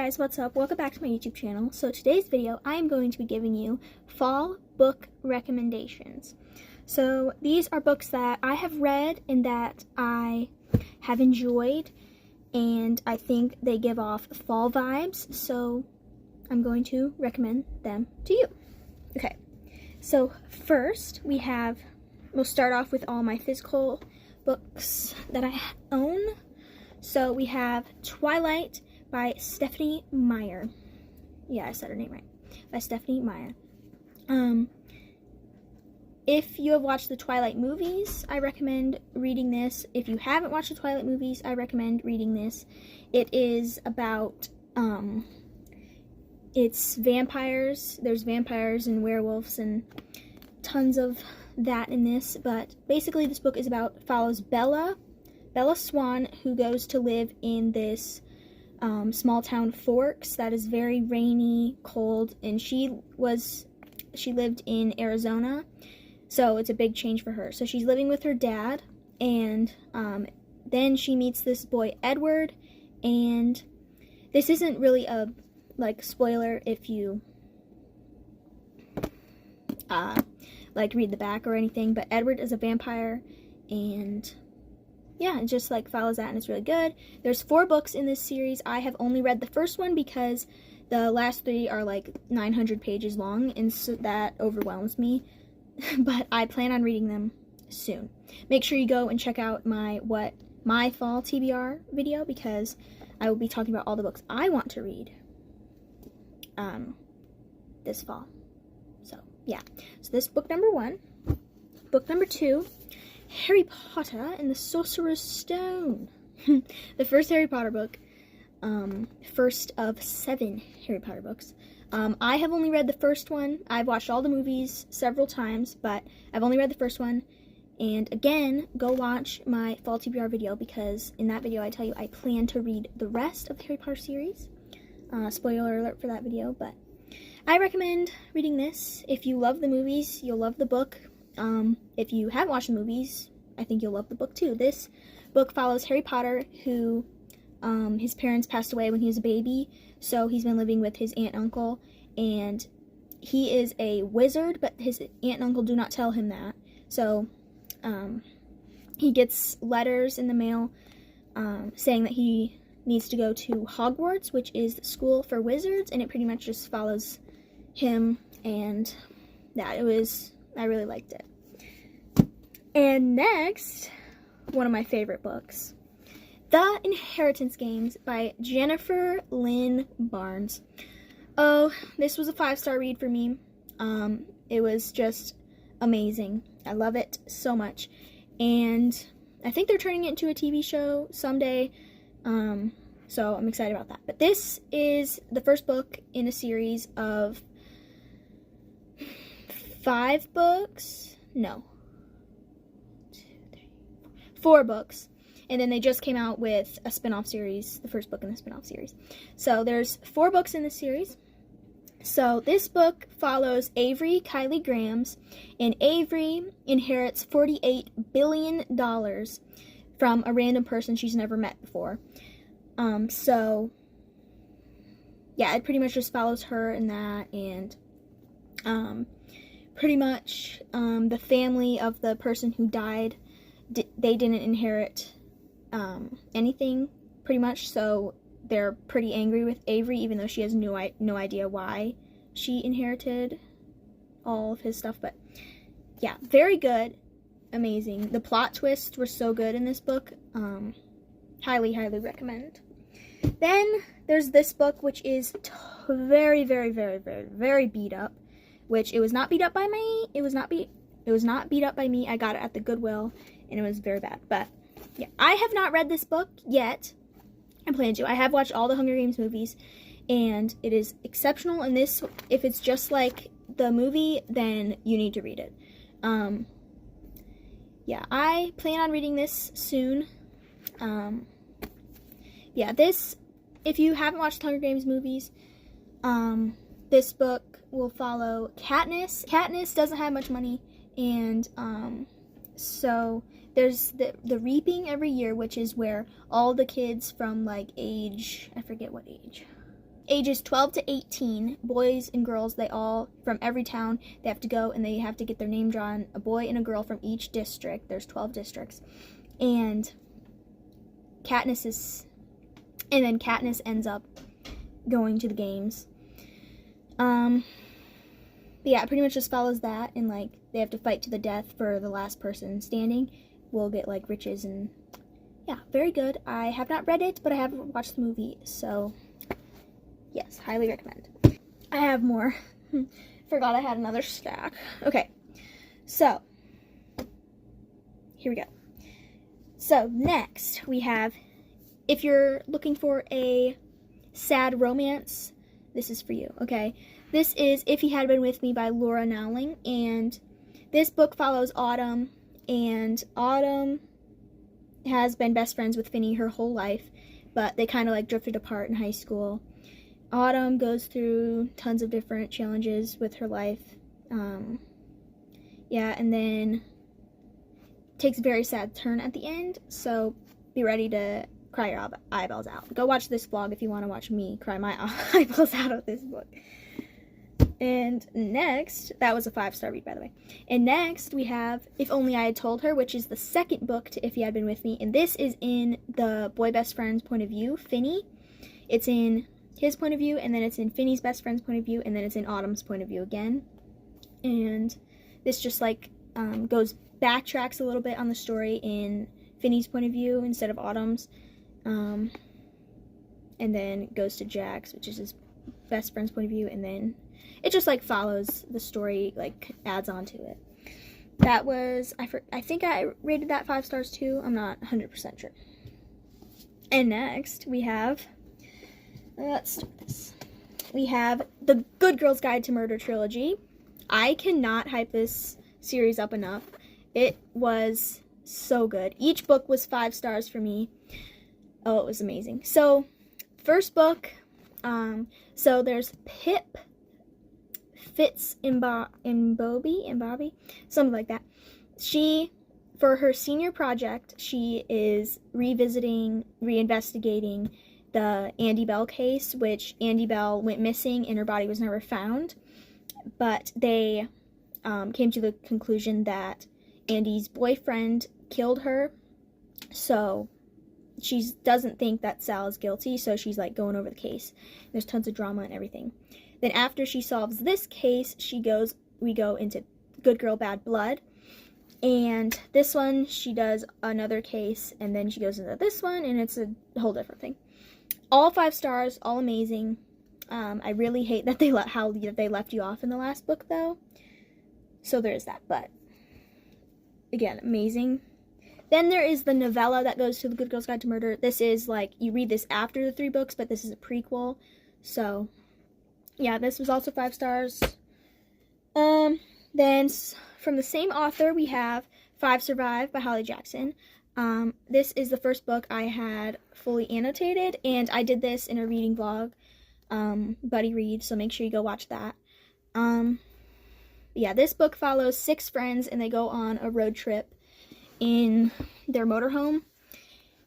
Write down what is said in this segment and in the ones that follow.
guys, what's up? Welcome back to my YouTube channel. So today's video, I am going to be giving you fall book recommendations. So these are books that I have read and that I have enjoyed, and I think they give off fall vibes, so I'm going to recommend them to you. Okay, so first we'll start off with all my physical books that I own. So we have Twilight by Stephenie Meyer. Yeah, I said her name right. By Stephenie Meyer. If you have watched the Twilight movies, I recommend reading this. If you haven't watched the Twilight movies, I recommend reading this. It is about, it's vampires. There's vampires and werewolves and tons of that in this. But basically this book follows Bella Swan, who goes to live in this small town Forks that is very rainy, cold, and she lived in Arizona, so it's a big change for her. So she's living with her dad, and then she meets this boy Edward, and this isn't really a spoiler if you read the back or anything, but Edward is a vampire, and yeah, it just follows that, and it's really good. There's 4 books in this series. I have only read the first one because the last 3 are 900 pages long, and so that overwhelms me. But I plan on reading them soon. Make sure you go and check out my fall TBR video, because I will be talking about all the books I want to read this fall. So yeah, so this book number 1. Book number 2, Harry Potter and the Sorcerer's Stone. The first Harry Potter book, first of 7 Harry Potter books. I have only read the first one. I've watched all the movies several times, but I've only read the first one. And again, go watch my fall TBR video, because in that video I tell you I plan to read the rest of the Harry Potter series. Spoiler alert for that video, but I recommend reading this. If you love the movies, you'll love the book. If you haven't watched the movies, I think you'll love the book too. This book follows Harry Potter, who, his parents passed away when he was a baby, so he's been living with his aunt and uncle, and he is a wizard, but his aunt and uncle do not tell him that. So, he gets letters in the mail, saying that he needs to go to Hogwarts, which is the school for wizards, and it pretty much just follows him, and that I really liked it. And next, one of my favorite books, The Inheritance Games by Jennifer Lynn Barnes. Oh, this was a 5-star read for me. It was just amazing. I love it so much. And I think they're turning it into a TV show someday. So I'm excited about that. But this is the first book in a series of 5 books. No. 4 books. And then they just came out with a spin-off series, the first book in the spin-off series. So there's 4 books in this series. So this book follows Avery Kylie Grahams, and Avery inherits $48 billion from a random person she's never met before. So yeah, it pretty much just follows her in that, and pretty much the family of the person who died, they didn't inherit anything, pretty much, so they're pretty angry with Avery, even though she has no idea why she inherited all of his stuff. But yeah, very good, amazing. The plot twists were so good in this book. Highly recommend. Then there's this book, which is very beat up, which it was not beat up by me. It was not beat up by me. I got it at the Goodwill, and it was very bad. But yeah, I have not read this book yet. I plan to. I have watched all the Hunger Games movies, and it is exceptional. And this, if it's just like the movie, then you need to read it. Yeah, I plan on reading this soon. Yeah, this, if you haven't watched the Hunger Games movies, this book will follow Katniss. Katniss doesn't have much money, and so there's the reaping every year, which is where all the kids from age, I forget what age, ages 12 to 18, boys and girls, they all, from every town, they have to go and they have to get their name drawn, a boy and a girl from each district. There's 12 districts. And Katniss ends up going to the games. Yeah, it pretty much just follows that, and like they have to fight to the death for the last person standing will get like riches, and yeah, very good. I have not read it, but I have watched the movie, so yes, highly recommend. I have more. Forgot I had another stack. Okay, so here we go. So next we have, if you're looking for a sad romance, this is for you, okay? This is If He Had Been With Me by Laura Nowling, and this book follows Autumn, and Autumn has been best friends with Finny her whole life, but they kind of like drifted apart in high school. Autumn goes through tons of different challenges with her life, yeah, and then takes a very sad turn at the end, so be ready to cry your eyeballs out. Go watch this vlog if you want to watch me cry my eyeballs out of this book. And next, that was a 5-star read, by the way. And next, we have If Only I Had Told Her, which is the second book to If He Had Been With Me. And this is in the boy best friend's point of view, Finny. It's in his point of view, and then it's in Finny's best friend's point of view, and then it's in Autumn's point of view again. And this just, like, backtracks a little bit on the story in Finny's point of view instead of Autumn's. And then goes to Jax, which is his best friend's point of view, and then it just like follows the story, like adds on to it. That was, I think I rated that 5 stars too. I'm not 100% sure. And next we have, let's start this. We have The Good Girl's Guide to Murder trilogy. I cannot hype this series up enough. It was so good. Each book was 5 stars for me. Oh, it was amazing. So, first book, so there's Pip Bobby, something like that. She, for her senior project, she is reinvestigating the Andy Bell case, which Andy Bell went missing and her body was never found. But they came to the conclusion that Andy's boyfriend killed her, so she doesn't think that Sal is guilty, so she's like going over the case. There's tons of drama and everything. Then after she solves this case, we go into Good Girl, Bad Blood. And this one, she does another case, and then she goes into this one, and it's a whole different thing. All 5 stars, all amazing. I really hate that they left you off in the last book, though. So there is that, but again, amazing. Then there is the novella that goes to The Good Girl's Guide to Murder. This is like, you read this after the 3 books, but this is a prequel. So, yeah, this was also 5 stars. Then from the same author, we have Five Survive by Holly Jackson. This is the first book I had fully annotated, and I did this in a reading vlog, Buddy Read, so make sure you go watch that. Yeah, this book follows 6 friends, and they go on a road trip in their motorhome,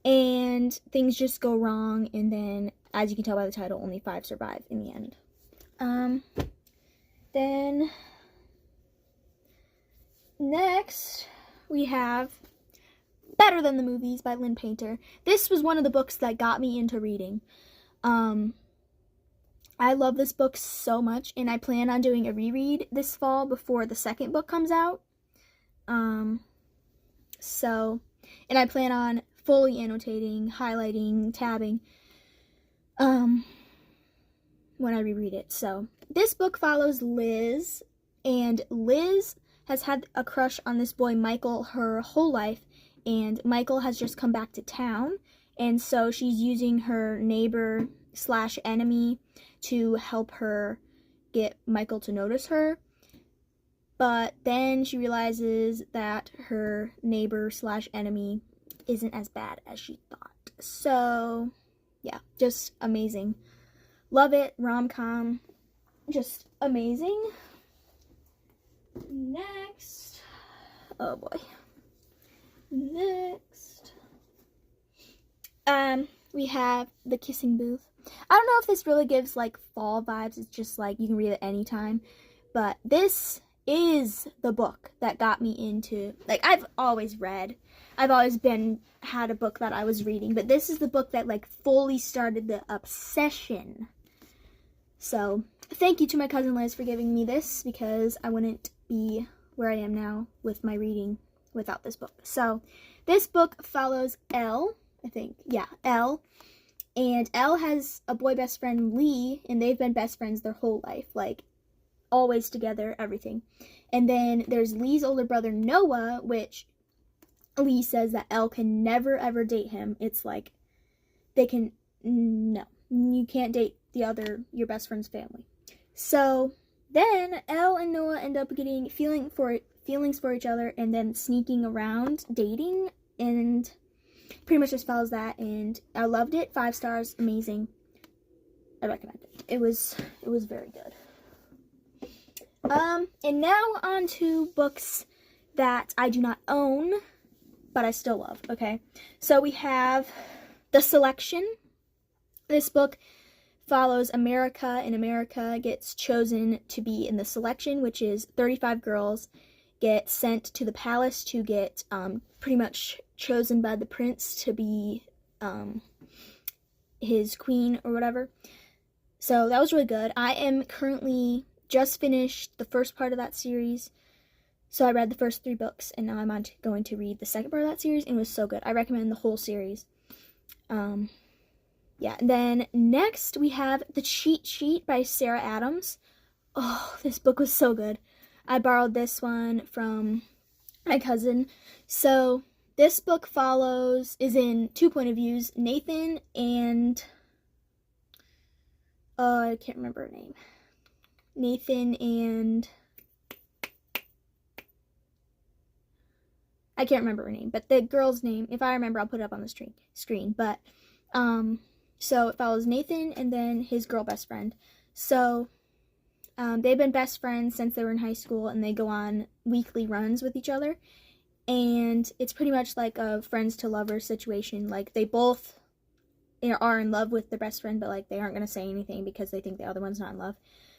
and things just go wrong, and then, as you can tell by the title, only 5 survive in the end. Then next we have Better Than the Movies by Lynn Painter. This was one of the books that got me into reading. I love this book so much, and I plan on doing a reread this fall before the second book comes out. And I plan on fully annotating, highlighting, tabbing, when I reread it. So, this book follows Liz, and Liz has had a crush on this boy, Michael, her whole life, and Michael has just come back to town, and so she's using her neighbor / enemy to help her get Michael to notice her. But then she realizes that her neighbor / enemy isn't as bad as she thought. So, yeah, just amazing. Love it. Rom-com. Just amazing. Next. Oh, boy. Next. We have The Kissing Booth I don't know if this really gives like fall vibes. It's just like you can read it anytime. But this is the book that got me into, like, I've always read. I've always had a book that I was reading, but this is the book that like fully started the obsession. So thank you to my cousin Liz for giving me this, because I wouldn't be where I am now with my reading without this book. So this book follows Elle, I think. Yeah, Elle. And Elle has a boy best friend, Lee, and they've been best friends their whole life, like always together, everything. And then there's Lee's older brother, Noah, which Lee says that Elle can never ever date him. It's like no, you can't date your best friend's family. So then Elle and Noah end up getting feelings for each other, and then sneaking around dating, and pretty much just follows that. And I loved it. 5 stars, amazing. I recommend it. It was very good. And now on to books that I do not own, but I still love, okay? So we have The Selection. This book follows America, and America gets chosen to be in the selection, which is 35 girls get sent to the palace to get pretty much chosen by the prince to be his queen or whatever. So that was really good. I am currently just finished the first part of that series. So I read the first 3 books, and now I'm going to read the second part of that series, and it was so good. I recommend the whole series. Yeah, and then next we have The Cheat Sheet by Sarah Adams. Oh, this book was so good. I borrowed this one from my cousin. So this book is in 2 point of views, Nathan and I can't remember her name. Nathan and I can't remember her name, but the girl's name, if I remember, I'll put it up on the screen. But so it follows Nathan and then his girl best friend. So they've been best friends since they were in high school, and they go on weekly runs with each other. And it's pretty much like a friends to lovers situation. Like, they both are in love with their best friend, but like they aren't going to say anything because they think the other one's not in love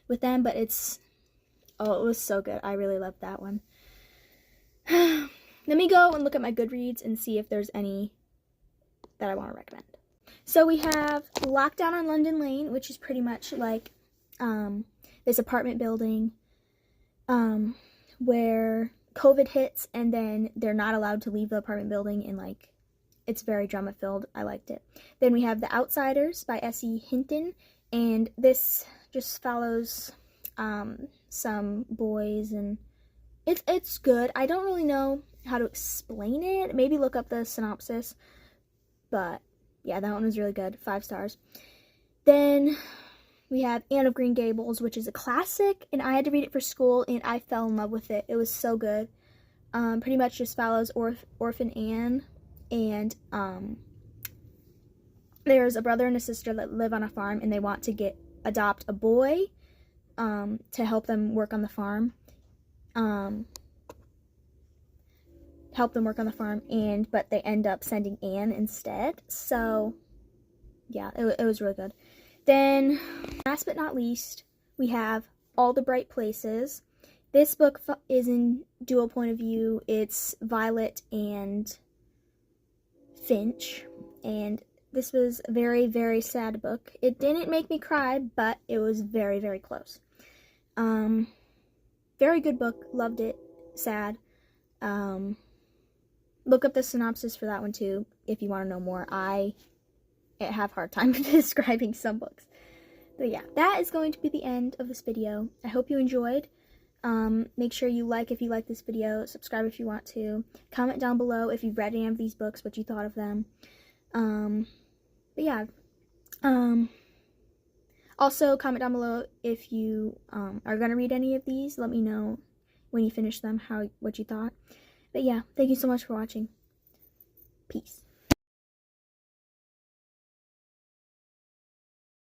with them. But it was so good. I really loved that one. Let me go and look at my Goodreads and see if there's any that I want to recommend. So we have Lockdown on London Lane, which is pretty much like this apartment building where COVID hits, and then they're not allowed to leave the apartment building, and like it's very drama filled. I liked it. Then we have The Outsiders by S.E. Hinton, and this just follows some boys, and it's good. I don't really know how to explain it. Maybe look up the synopsis, but yeah, that one was really good. 5 stars. Then we have Anne of Green Gables, which is a classic, and I had to read it for school, and I fell in love with it. It was so good. Pretty much just follows Orphan Anne, and there's a brother and a sister that live on a farm, and they want to adopt a boy to help them work on the farm. But they end up sending Anne instead. So yeah, it was really good. Then, last but not least, we have All the Bright Places. This book is in dual point of view. It's Violet and Finch, and this was a very, very sad book. It didn't make me cry, but it was very, very close. Very good book. Loved it. Sad. Look up the synopsis for that one too if you want to know more. I have a hard time describing some books. But yeah, that is going to be the end of this video. I hope you enjoyed. Make sure you like if you like this video, subscribe if you want to, comment down below if you've read any of these books, what you thought of them. But yeah, also comment down below if you are going to read any of these. Let me know when you finish them what you thought. But yeah, thank you so much for watching. Peace.